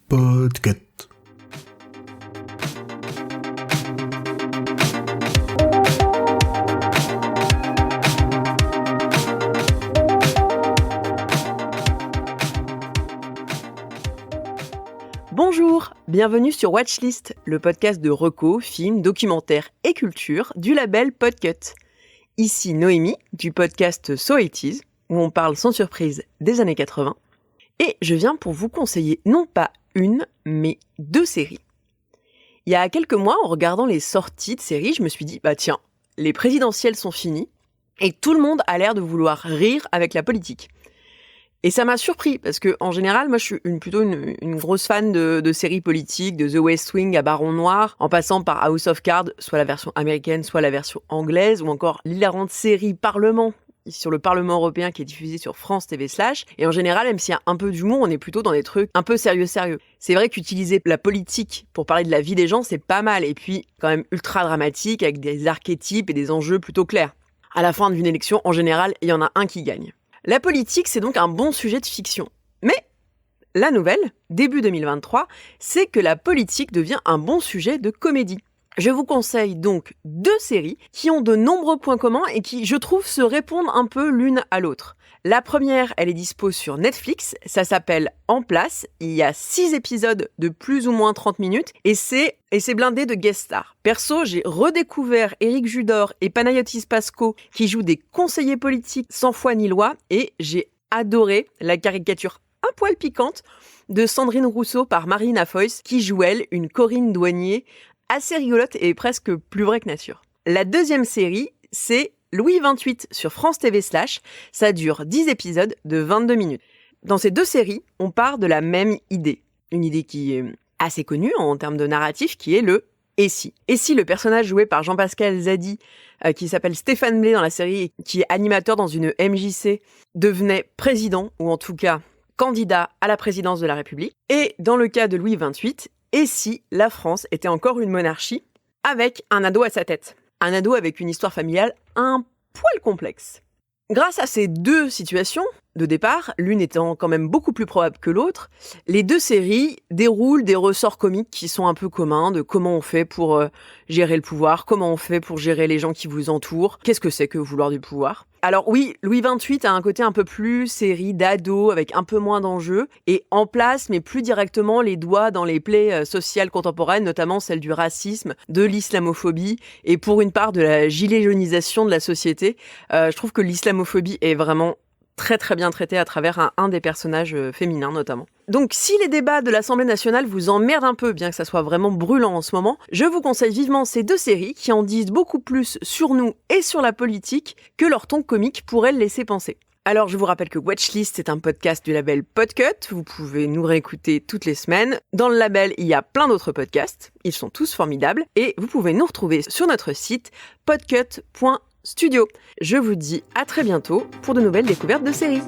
Podcast. Bonjour, bienvenue sur Watchlist, le podcast de recos, films, documentaires et culture du label Podcut. Ici Noémie du podcast So 80s, où on parle sans surprise des années 80. Et je viens pour vous conseiller non pas une, mais 2 séries. Il y a quelques mois, en regardant les sorties de séries, je me suis dit, tiens, les présidentielles sont finies et tout le monde a l'air de vouloir rire avec la politique. Et ça m'a surpris, parce que en général, moi je suis plutôt une grosse fan de séries politiques, de The West Wing à Baron Noir, en passant par House of Cards, soit la version américaine, soit la version anglaise, ou encore l'hilarante série Parlement, sur le Parlement européen qui est diffusée sur France TV /. Et en général, même s'il y a un peu d'humour, on est plutôt dans des trucs un peu sérieux. C'est vrai qu'utiliser la politique pour parler de la vie des gens, c'est pas mal, et puis quand même ultra dramatique, avec des archétypes et des enjeux plutôt clairs. À la fin d'une élection, en général, il y en a un qui gagne. La politique, c'est donc un bon sujet de fiction. Mais la nouvelle, début 2023, c'est que la politique devient un bon sujet de comédie. Je vous conseille donc 2 séries qui ont de nombreux points communs et qui, je trouve, se répondent un peu l'une à l'autre. La première, elle est dispo sur Netflix, ça s'appelle En place, il y a 6 épisodes de plus ou moins 30 minutes et c'est blindé de guest stars. Perso, j'ai redécouvert Éric Judor et Panayotis Pasco qui jouent des conseillers politiques sans foi ni loi et j'ai adoré la caricature un poil piquante de Sandrine Rousseau par Marina Foïs qui joue elle une Corinne Douanier assez rigolote et presque plus vraie que nature. La deuxième série, c'est Louis XXVIII sur France TV /. Ça dure 10 épisodes de 22 minutes. Dans ces 2 séries, on part de la même idée. Une idée qui est assez connue en termes de narratif, qui est le « et si ». Et si le personnage joué par Jean-Pascal Zadi, qui s'appelle Stéphane Blé dans la série, et qui est animateur dans une MJC, devenait président, ou en tout cas candidat à la présidence de la République. Et dans le cas de Louis XXVIII, et si la France était encore une monarchie, avec un ado à sa tête. Un ado avec une histoire familiale un poil complexe. Grâce à ces 2 situations de départ, l'une étant quand même beaucoup plus probable que l'autre, les 2 séries déroulent des ressorts comiques qui sont un peu communs de comment on fait pour gérer le pouvoir, comment on fait pour gérer les gens qui vous entourent, qu'est-ce que c'est que vouloir du pouvoir. Alors oui, Louis XXVIII a un côté un peu plus série d'ado avec un peu moins d'enjeux et En place, mais plus directement les doigts dans les plaies sociales contemporaines, notamment celle du racisme, de l'islamophobie et pour une part de la gilet-jaunisation de la société. Je trouve que l'islamophobie est vraiment très très bien traité à travers un des personnages féminins notamment. Donc si les débats de l'Assemblée nationale vous emmerdent un peu, bien que ça soit vraiment brûlant en ce moment, je vous conseille vivement ces 2 séries qui en disent beaucoup plus sur nous et sur la politique que leur ton comique pourrait le laisser penser. Alors je vous rappelle que Watchlist est un podcast du label Podcut, vous pouvez nous réécouter toutes les semaines. Dans le label, il y a plein d'autres podcasts, ils sont tous formidables et vous pouvez nous retrouver sur notre site podcut.studio. Je vous dis à très bientôt pour de nouvelles découvertes de séries.